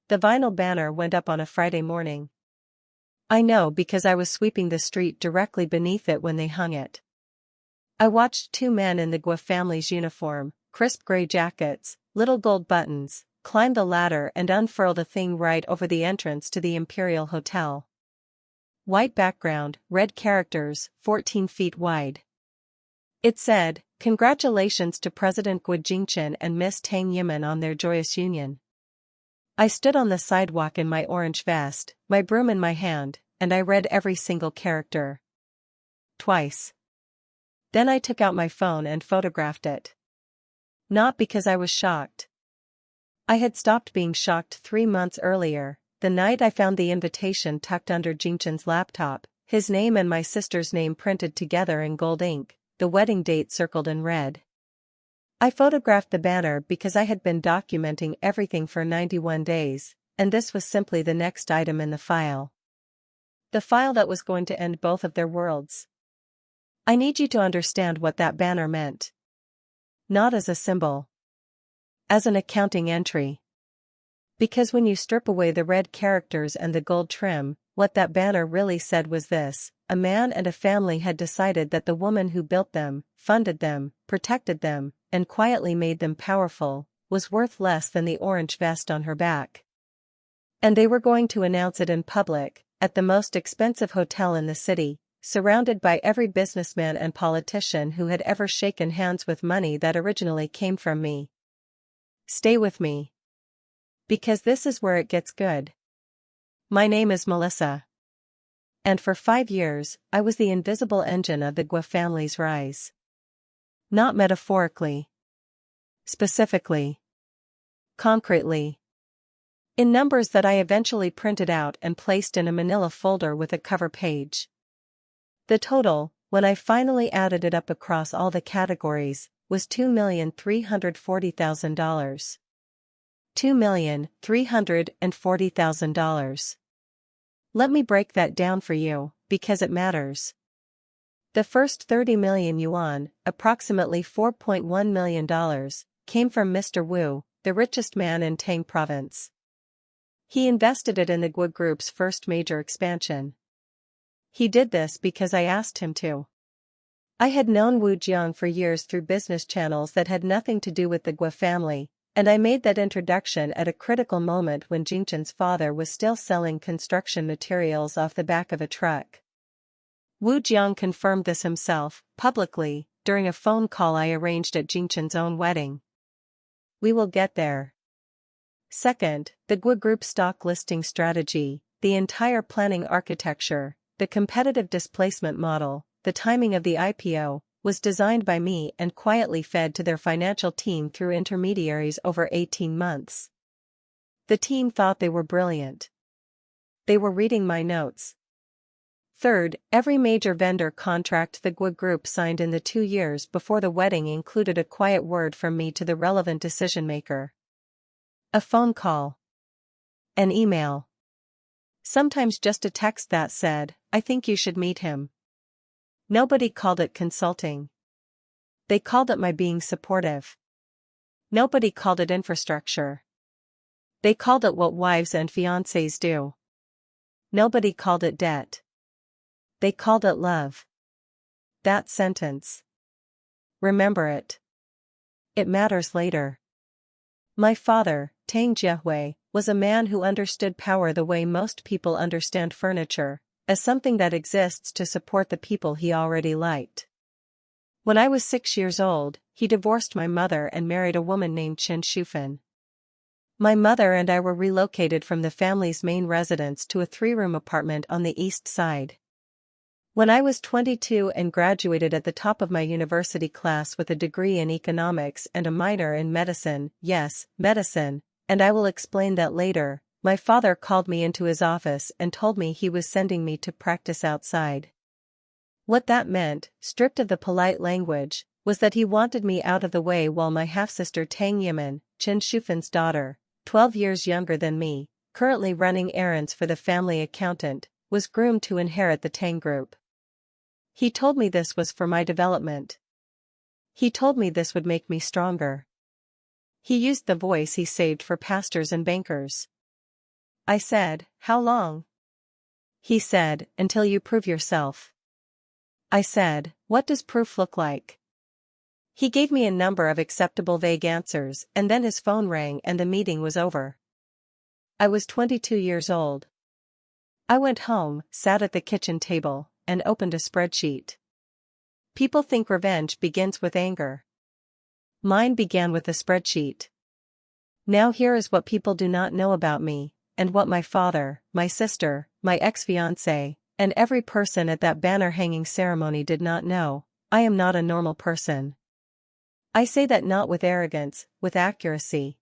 The vinyl banner went up on a Friday morning. I know because I was sweeping the street directly beneath it when they hung it. I watched two men in the Gua family's uniform, crisp gray jackets, little gold buttons, climb the ladder and unfurl the thing right over the entrance to the Imperial Hotel. White background, red characters, 14 feet wide. It said, "Congratulations to President Gua Jingchen and Miss Tang Yimin on their joyous union." I stood on the sidewalk in my orange vest, my broom in my hand, and I read every single character. Twice. Then I took out my phone and photographed it. Not because I was shocked. I had stopped being shocked 3 months earlier, the night I found the invitation tucked under Jingchen's laptop, his name and my sister's name printed together in gold ink, the wedding date circled in red. I photographed the banner because I had been documenting everything for 91 days, and this was simply the next item in the file. The file that was going to end both of their worlds. I need you to understand what that banner meant. Not as a symbol. As an accounting entry. Because when you strip away the red characters and the gold trim, what that banner really said was this: a man and a family had decided that the woman who built them, funded them, protected them, and quietly made them powerful, was worth less than the orange vest on her back. And they were going to announce it in public, at the most expensive hotel in the city, surrounded by every businessman and politician who had ever shaken hands with money that originally came from me. Stay with me. Because this is where it gets good. My name is Melissa. And for 5 years, I was the invisible engine of the Gua family's rise. Not metaphorically. Specifically. Concretely. In numbers that I eventually printed out and placed in a manila folder with a cover page. The total, when I finally added it up across all the categories, was $2,340,000. $2,340,000. Let me break that down for you, because it matters. The first 30 million yuan, approximately $4.1 million, came from Mr. Wu, the richest man in Tang province. He invested it in the Gua Group's first major expansion. He did this because I asked him to. I had known Wu Jiang for years through business channels that had nothing to do with the Gua family, and I made that introduction at a critical moment when Jingchen's father was still selling construction materials off the back of a truck. Wu Jiang confirmed this himself, publicly, during a phone call I arranged at Jingchen's own wedding. We will get there. Second, the Gua Group stock listing strategy, the entire planning architecture, the competitive displacement model, the timing of the IPO, was designed by me and quietly fed to their financial team through intermediaries over 18 months. The team thought they were brilliant. They were reading my notes. Third, every major vendor contract the Gua Group signed in the 2 years before the wedding included a quiet word from me to the relevant decision-maker. A phone call. An email. Sometimes just a text that said, "I think you should meet him." Nobody called it consulting. They called it my being supportive. Nobody called it infrastructure. They called it what wives and fiancés do. Nobody called it debt. They called it love. That sentence. Remember it. It matters later. My father, Tang Jiehui, was a man who understood power the way most people understand furniture, as something that exists to support the people he already liked. When I was 6 years old, he divorced my mother and married a woman named Chen Shufan. My mother and I were relocated from the family's main residence to a 3-room apartment on the east side. When I was 22 and graduated at the top of my university class with a degree in economics and a minor in medicine, yes, medicine, and I will explain that later, my father called me into his office and told me he was sending me to practice outside. What that meant, stripped of the polite language, was that he wanted me out of the way while my half-sister Tang Yimin, Chen Shufan's daughter, 12 years younger than me, currently running errands for the family accountant, was groomed to inherit the Tang Group. He told me this was for my development. He told me this would make me stronger. He used the voice he saved for pastors and bankers. I said, "How long?" He said, "Until you prove yourself." I said, "What does proof look like?" He gave me a number of acceptable vague answers, and then his phone rang and the meeting was over. I was 22 years old. I went home, sat at the kitchen table, and opened a spreadsheet. People think revenge begins with anger. Mine began with a spreadsheet. Now here is what people do not know about me, and what my father, my sister, my ex-fiancé, and every person at that banner-hanging ceremony did not know. I am not a normal person. I say that not with arrogance, with accuracy.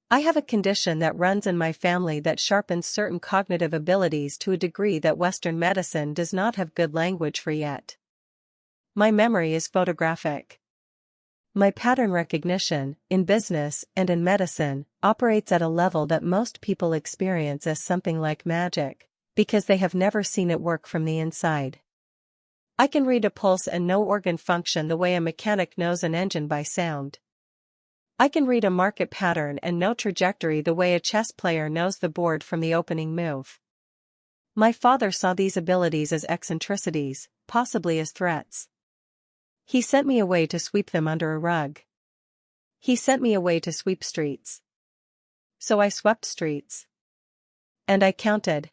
I have a condition that runs in my family that sharpens certain cognitive abilities to a degree that Western medicine does not have good language for yet. My memory is photographic. My pattern recognition, in business and in medicine, operates at a level that most people experience as something like magic, because they have never seen it work from the inside. I can read a pulse and know organ function the way a mechanic knows an engine by sound. I can read a market pattern and know trajectory the way a chess player knows the board from the opening move. My father saw these abilities as eccentricities, possibly as threats. He sent me away to sweep them under a rug. He sent me away to sweep streets. So I swept streets. And I counted.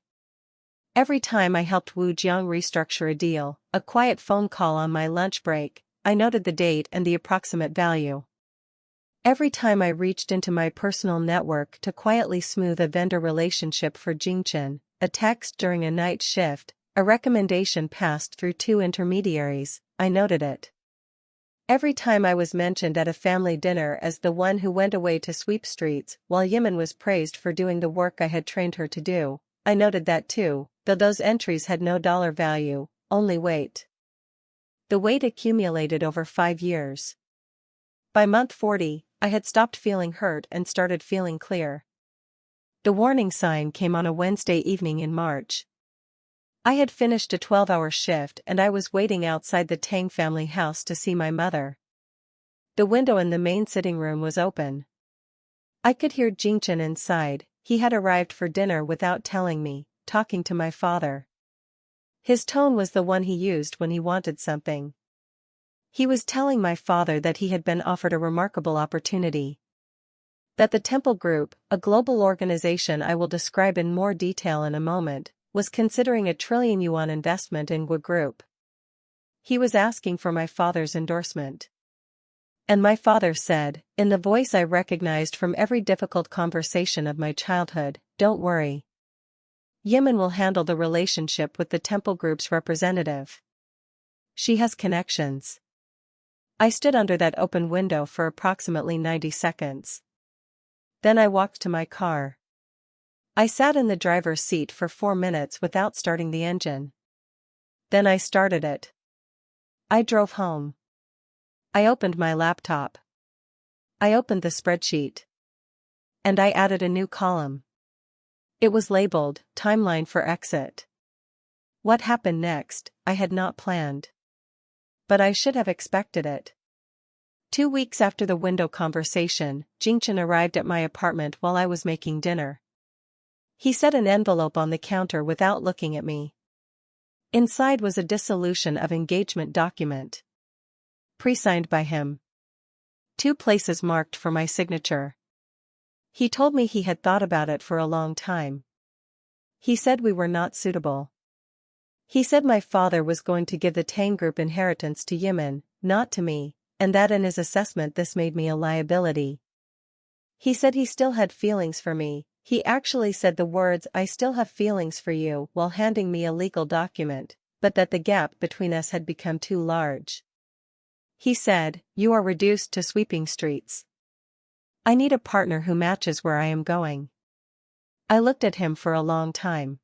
Every time I helped Wu Jiang restructure a deal, a quiet phone call on my lunch break, I noted the date and the approximate value. Every time I reached into my personal network to quietly smooth a vendor relationship for Jingchen, a text during a night shift, a recommendation passed through 2 intermediaries, I noted it. Every time I was mentioned at a family dinner as the one who went away to sweep streets, while Yimin was praised for doing the work I had trained her to do, I noted that too, though those entries had no dollar value, only weight. The weight accumulated over 5 years. By month 40, I had stopped feeling hurt and started feeling clear. The warning sign came on a Wednesday evening in March. I had finished a 12-hour shift and I was waiting outside the Tang family house to see my mother. The window in the main sitting room was open. I could hear Jingchen inside. He had arrived for dinner without telling me, talking to my father. His tone was the one he used when he wanted something. He was telling my father that he had been offered a remarkable opportunity. That the Temple Group, a global organization I will describe in more detail in a moment, was considering a trillion-yuan investment in Gua Group. He was asking for my father's endorsement. And my father said, in the voice I recognized from every difficult conversation of my childhood, "Don't worry. Yimin will handle the relationship with the Temple Group's representative. She has connections." I stood under that open window for approximately 90 seconds. Then I walked to my car. I sat in the driver's seat for 4 minutes without starting the engine. Then I started it. I drove home. I opened my laptop. I opened the spreadsheet. And I added a new column. It was labeled, "Timeline for Exit." What happened next, I had not planned. But I should have expected it. 2 weeks after the window conversation, Jingchen arrived at my apartment while I was making dinner. He set an envelope on the counter without looking at me. Inside was a dissolution of engagement document. Pre-signed by him. 2 places marked for my signature. He told me he had thought about it for a long time. He said we were not suitable. He said my father was going to give the Tang Group inheritance to Yimin, not to me, and that in his assessment this made me a liability. He said he still had feelings for me. He actually said the words "I still have feelings for you" while handing me a legal document, but that the gap between us had become too large. He said, "You are reduced to sweeping streets. I need a partner who matches where I am going." I looked at him for a long time.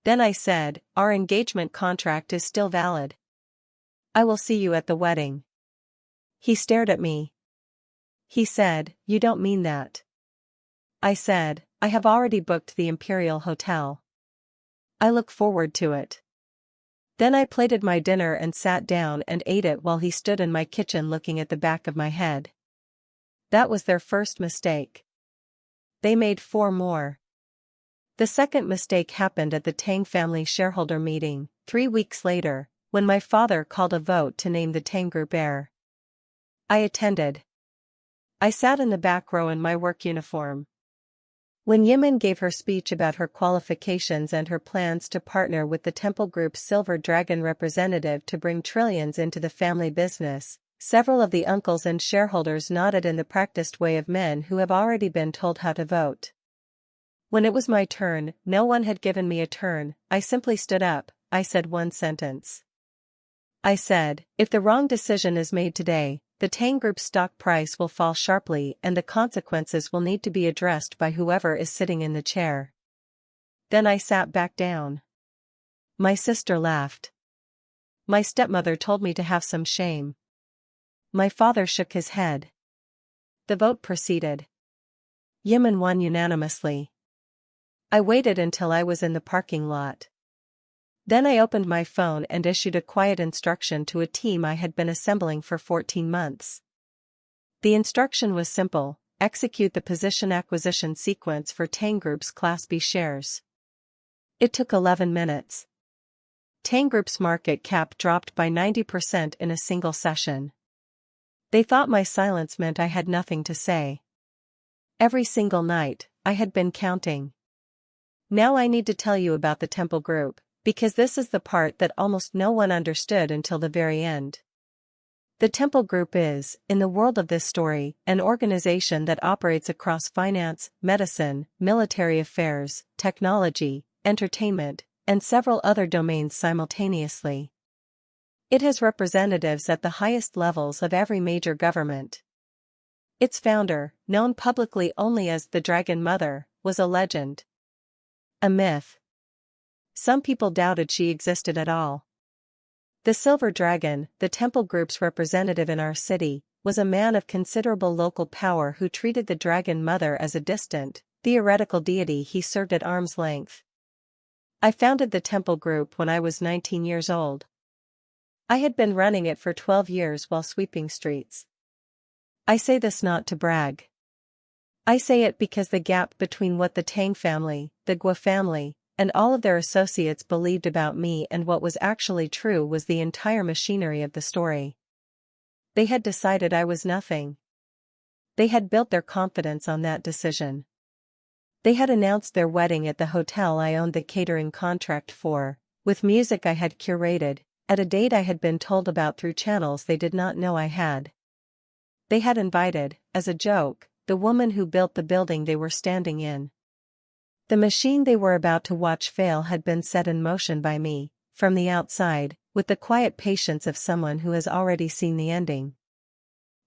Then I said, "Our engagement contract is still valid. I will see you at the wedding." He stared at me. He said, "You don't mean that." I said, "I have already booked the Imperial Hotel. I look forward to it." Then I plated my dinner and sat down and ate it while he stood in my kitchen looking at the back of my head. That was their first mistake. They made 4 more. The second mistake happened at the Tang family shareholder meeting, 3 weeks later, when my father called a vote to name the Tang Group heir. I attended. I sat in the back row in my work uniform. When Yimin gave her speech about her qualifications and her plans to partner with the Temple Group's Silver Dragon representative to bring trillions into the family business, several of the uncles and shareholders nodded in the practiced way of men who have already been told how to vote. When it was my turn, no one had given me a turn. I simply stood up. I said one sentence. I said, if the wrong decision is made today, the Tang Group's stock price will fall sharply and the consequences will need to be addressed by whoever is sitting in the chair. Then I sat back down. My sister laughed. My stepmother told me to have some shame. My father shook his head. The vote proceeded. Yimin won unanimously. I waited until I was in the parking lot. Then I opened my phone and issued a quiet instruction to a team I had been assembling for 14 months. The instruction was simple: execute the position acquisition sequence for Tang Group's Class B shares. It took 11 minutes. Tang Group's market cap dropped by 90% in a single session. They thought my silence meant I had nothing to say. Every single night, I had been counting. Now I need to tell you about the Temple Group, because this is the part that almost no one understood until the very end. The Temple Group is, in the world of this story, an organization that operates across finance, medicine, military affairs, technology, entertainment, and several other domains simultaneously. It has representatives at the highest levels of every major government. Its founder, known publicly only as the Dragon Mother, was a legend. A myth. Some people doubted she existed at all. The Silver Dragon, the Temple Group's representative in our city, was a man of considerable local power who treated the Dragon Mother as a distant, theoretical deity he served at arm's length. I founded the Temple Group when I was 19 years old. I had been running it for 12 years while sweeping streets. I say this not to brag. I say it because the gap between what the Tang family, the Guo family, and all of their associates believed about me and what was actually true was the entire machinery of the story. They had decided I was nothing. They had built their confidence on that decision. They had announced their wedding at the hotel I owned the catering contract for, with music I had curated, at a date I had been told about through channels they did not know I had. They had invited, as a joke, the woman who built the building they were standing in. The machine they were about to watch fail had been set in motion by me, from the outside, with the quiet patience of someone who has already seen the ending.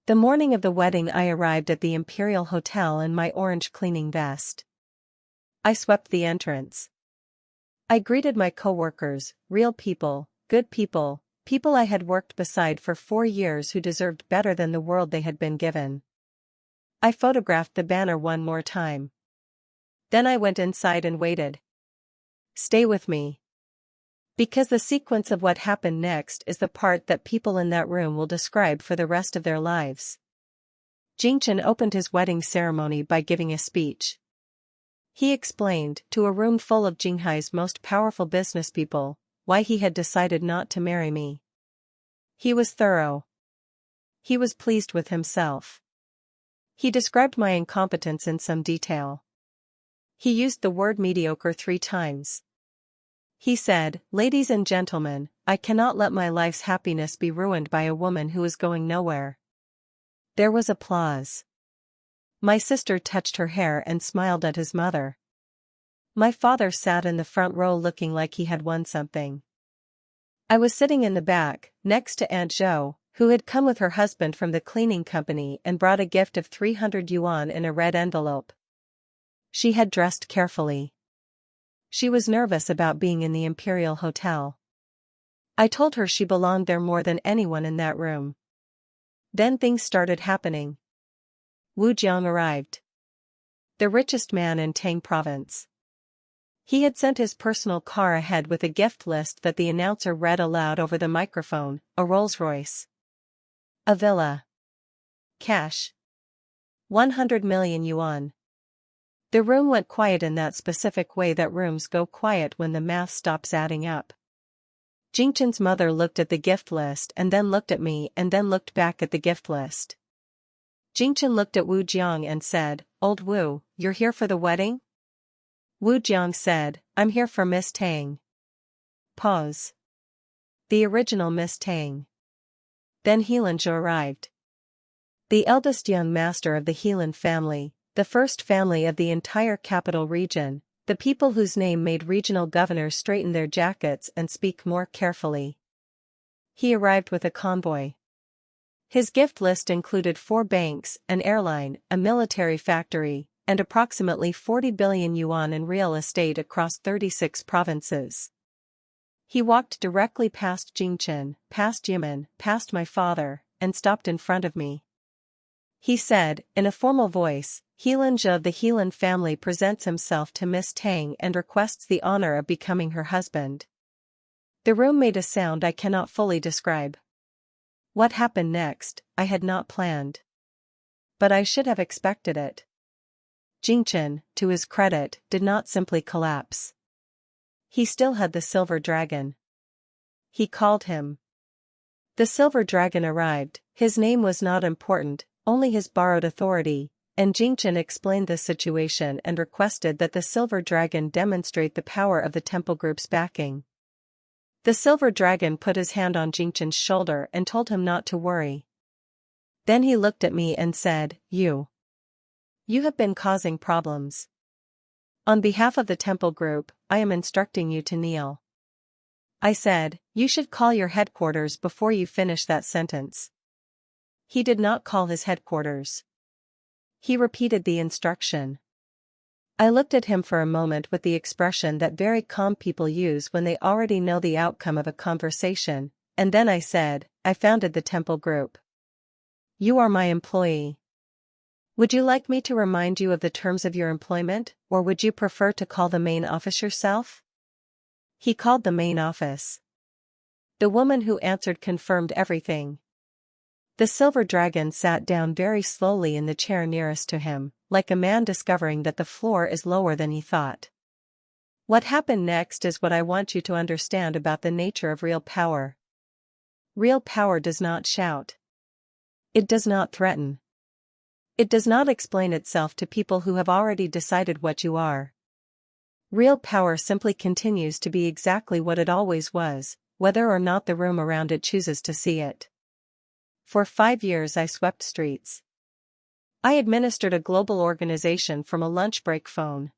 The morning of the wedding I arrived at the Imperial Hotel in my orange cleaning vest. I swept the entrance. I greeted my coworkers, real people, good people, people I had worked beside for 4 years who deserved better than the world they had been given. I photographed the banner one more time. Then I went inside and waited. Stay with me. Because the sequence of what happened next is the part that people in that room will describe for the rest of their lives. Jingchen opened his wedding ceremony by giving a speech. He explained, to a room full of Jinghai's most powerful businesspeople, why he had decided not to marry me. He was thorough. He was pleased with himself. He described my incompetence in some detail. He used the word mediocre 3 times. He said, "Ladies and gentlemen, I cannot let my life's happiness be ruined by a woman who is going nowhere." There was applause. My sister touched her hair and smiled at his mother. My father sat in the front row looking like he had won something. I was sitting in the back, next to Aunt Zhou, who had come with her husband from the cleaning company and brought a gift of 300 yuan in a red envelope. She had dressed carefully. She was nervous about being in the Imperial Hotel. I told her she belonged there more than anyone in that room. Then things started happening. Wu Jiang arrived. The richest man in Tang province. He had sent his personal car ahead with a gift list that the announcer read aloud over the microphone: a Rolls-Royce, a villa, cash, 100 million yuan. The room went quiet in that specific way that rooms go quiet when the math stops adding up. Jingchen's mother looked at the gift list and then looked at me and then looked back at the gift list. Jingchen looked at Wu Jiang and said, "Old Wu, you're here for the wedding?" Wu Jiang said, "I'm here for Miss Tang." Pause. The original Miss Tang. Then Heelan arrived. The eldest young master of the Heelan family, the first family of the entire capital region, the people whose name made regional governors straighten their jackets and speak more carefully. He arrived with a convoy. His gift list included 4 banks, an airline, a military factory, and approximately 40 billion yuan in real estate across 36 provinces. He walked directly past Jingchen, past Yimin, past my father, and stopped in front of me. He said, in a formal voice, "Heelan Zhe of the Heelan family presents himself to Miss Tang and requests the honor of becoming her husband." The room made a sound I cannot fully describe. What happened next, I had not planned. But I should have expected it. Jingchen, to his credit, did not simply collapse. He still had the silver dragon. He called him. The silver dragon arrived. His name was not important, only his borrowed authority, and Jingchen explained the situation and requested that the silver dragon demonstrate the power of the temple group's backing. The silver dragon put his hand on Jingchen's shoulder and told him not to worry. Then he looked at me and said, You have been causing problems. On behalf of the temple group, I am instructing you to kneel." I said, "You should call your headquarters before you finish that sentence." He did not call his headquarters. He repeated the instruction. I looked at him for a moment with the expression that very calm people use when they already know the outcome of a conversation, and then I said, "I founded the temple group. You are my employee. Would you like me to remind you of the terms of your employment, or would you prefer to call the main office yourself?" He called the main office. The woman who answered confirmed everything. The silver dragon sat down very slowly in the chair nearest to him, like a man discovering that the floor is lower than he thought. What happened next is what I want you to understand about the nature of real power. Real power does not shout. It does not threaten. It does not explain itself to people who have already decided what you are. Real power simply continues to be exactly what it always was, whether or not the room around it chooses to see it. For 5 years I swept streets. I administered a global organization from a lunch break phone.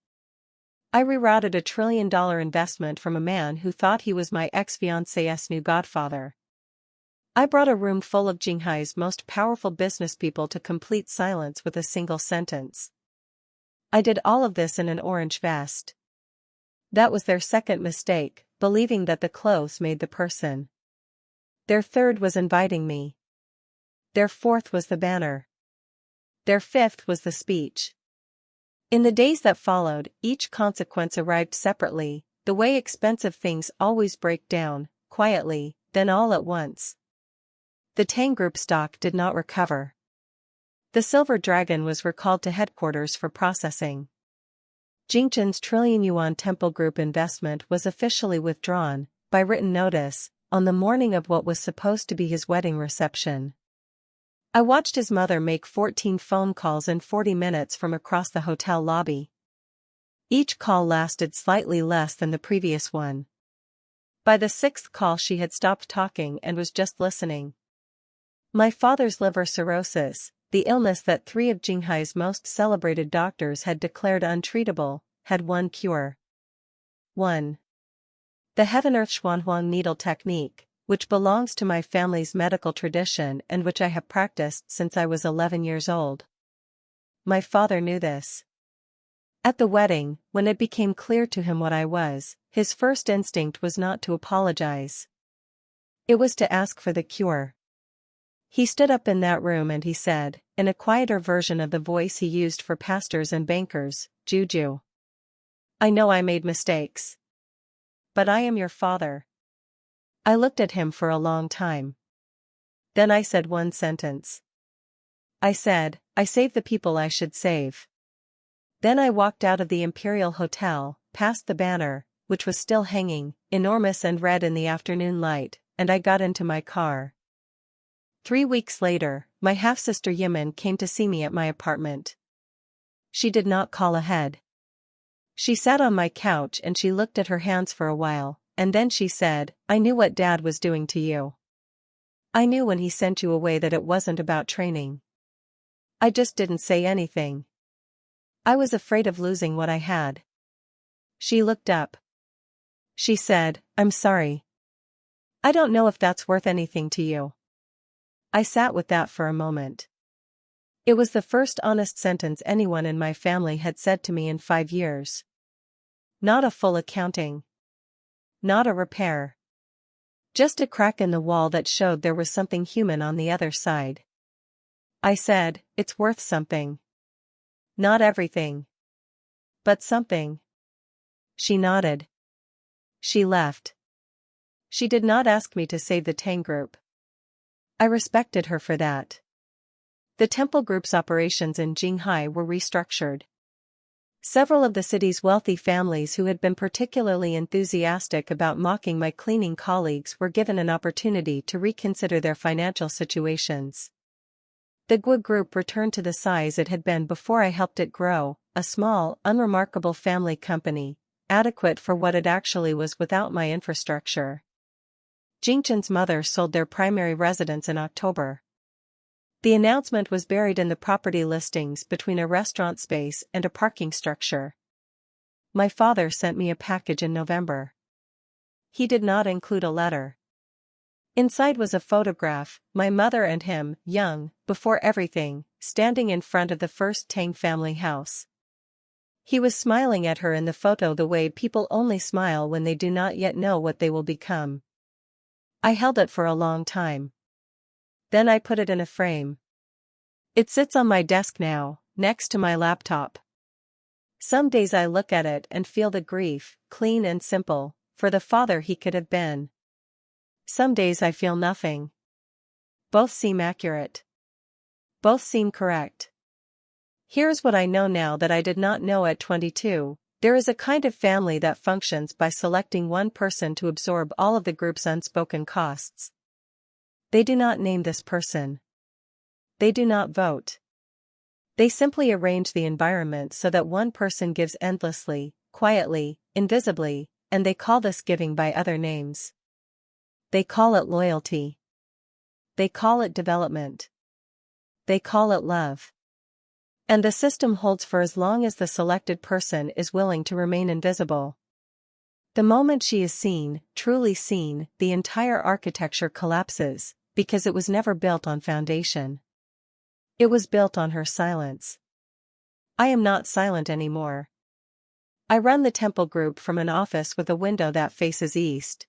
I rerouted $1 trillion investment from a man who thought he was my ex-fiancé's new godfather. I brought a room full of Jinghai's most powerful businesspeople to complete silence with a single sentence. I did all of this in an orange vest. That was their second mistake, believing that the clothes made the person. Their third was inviting me. Their fourth was the banner. Their fifth was the speech. In the days that followed, each consequence arrived separately, the way expensive things always break down, quietly, then all at once. The Tang Group stock did not recover. The silver dragon was recalled to headquarters for processing. Jingchen's trillion yuan temple group investment was officially withdrawn, by written notice, on the morning of what was supposed to be his wedding reception. I watched his mother make 14 phone calls in 40 minutes from across the hotel lobby. Each call lasted slightly less than the previous one. By the 6th call she had stopped talking and was just listening. My father's liver cirrhosis, the illness that 3 of Jinghai's most celebrated doctors had declared untreatable, had one cure. 1. The heaven-earth Xuanhuang needle technique, which belongs to my family's medical tradition and which I have practiced since I was 11 years old. My father knew this. At the wedding, when it became clear to him what I was, his first instinct was not to apologize. It was to ask for the cure. He stood up in that room and he said, in a quieter version of the voice he used for pastors and bankers, "Juju. I know I made mistakes. But I am your father." I looked at him for a long time. Then I said one sentence. I said, "I save the people I should save." Then I walked out of the Imperial Hotel, past the banner, which was still hanging, enormous and red in the afternoon light, and I got into my car. 3 weeks later, my half-sister Yimin came to see me at my apartment. She did not call ahead. She sat on my couch and she looked at her hands for a while, and then she said, "I knew what Dad was doing to you. I knew when he sent you away that it wasn't about training. I just didn't say anything. I was afraid of losing what I had." She looked up. She said, "I'm sorry. I don't know if that's worth anything to you." I sat with that for a moment. It was the first honest sentence anyone in my family had said to me in 5 years. Not a full accounting. Not a repair. Just a crack in the wall that showed there was something human on the other side. I said, "It's worth something. Not everything. But something." She nodded. She left. She did not ask me to save the Tang Group. I respected her for that. The Temple Group's operations in Jinghai were restructured. Several of the city's wealthy families who had been particularly enthusiastic about mocking my cleaning colleagues were given an opportunity to reconsider their financial situations. The Gui Group returned to the size it had been before I helped it grow, a small, unremarkable family company, adequate for what it actually was without my infrastructure. Jingchen's mother sold their primary residence in October. The announcement was buried in the property listings between a restaurant space and a parking structure. My father sent me a package in November. He did not include a letter. Inside was a photograph, my mother and him, young, before everything, standing in front of the first Tang family house. He was smiling at her in the photo the way people only smile when they do not yet know what they will become. I held it for a long time. Then I put it in a frame. It sits on my desk now, next to my laptop. Some days I look at it and feel the grief, clean and simple, for the father he could have been. Some days I feel nothing. Both seem accurate. Both seem correct. Here's what I know now that I did not know at 22. There is a kind of family that functions by selecting one person to absorb all of the group's unspoken costs. They do not name this person. They do not vote. They simply arrange the environment so that one person gives endlessly, quietly, invisibly, and they call this giving by other names. They call it loyalty. They call it development. They call it love. And the system holds for as long as the selected person is willing to remain invisible. The moment she is seen, truly seen, the entire architecture collapses, because it was never built on foundation. It was built on her silence. I am not silent anymore. I run the Temple Group from an office with a window that faces east.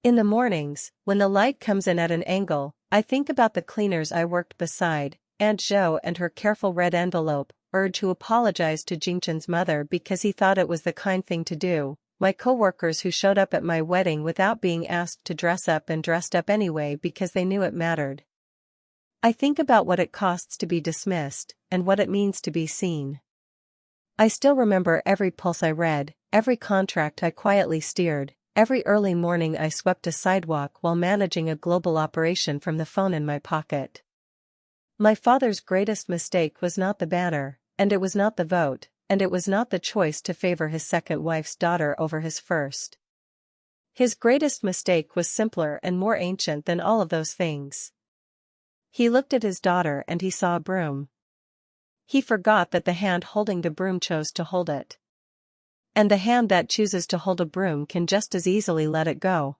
In the mornings, when the light comes in at an angle, I think about the cleaners I worked beside, Aunt Zhou and her careful red envelope, urge to apologize to Jingchen's mother because he thought it was the kind thing to do, my co-workers who showed up at my wedding without being asked to dress up and dressed up anyway because they knew it mattered. I think about what it costs to be dismissed, and what it means to be seen. I still remember every pulse I read, every contract I quietly steered, every early morning I swept a sidewalk while managing a global operation from the phone in my pocket. My father's greatest mistake was not the banner, and it was not the vote, and it was not the choice to favor his second wife's daughter over his first. His greatest mistake was simpler and more ancient than all of those things. He looked at his daughter and he saw a broom. He forgot that the hand holding the broom chose to hold it. And the hand that chooses to hold a broom can just as easily let it go.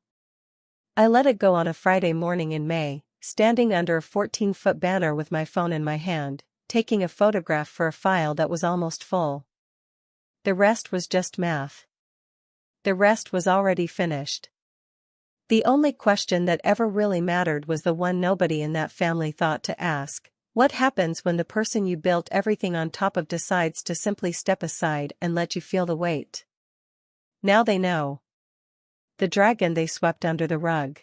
I let it go on a Friday morning in May, standing under a 14-foot banner with my phone in my hand, taking a photograph for a file that was almost full. The rest was just math. The rest was already finished. The only question that ever really mattered was the one nobody in that family thought to ask. What happens when the person you built everything on top of decides to simply step aside and let you feel the weight? Now they know. The dragon they swept under the rug.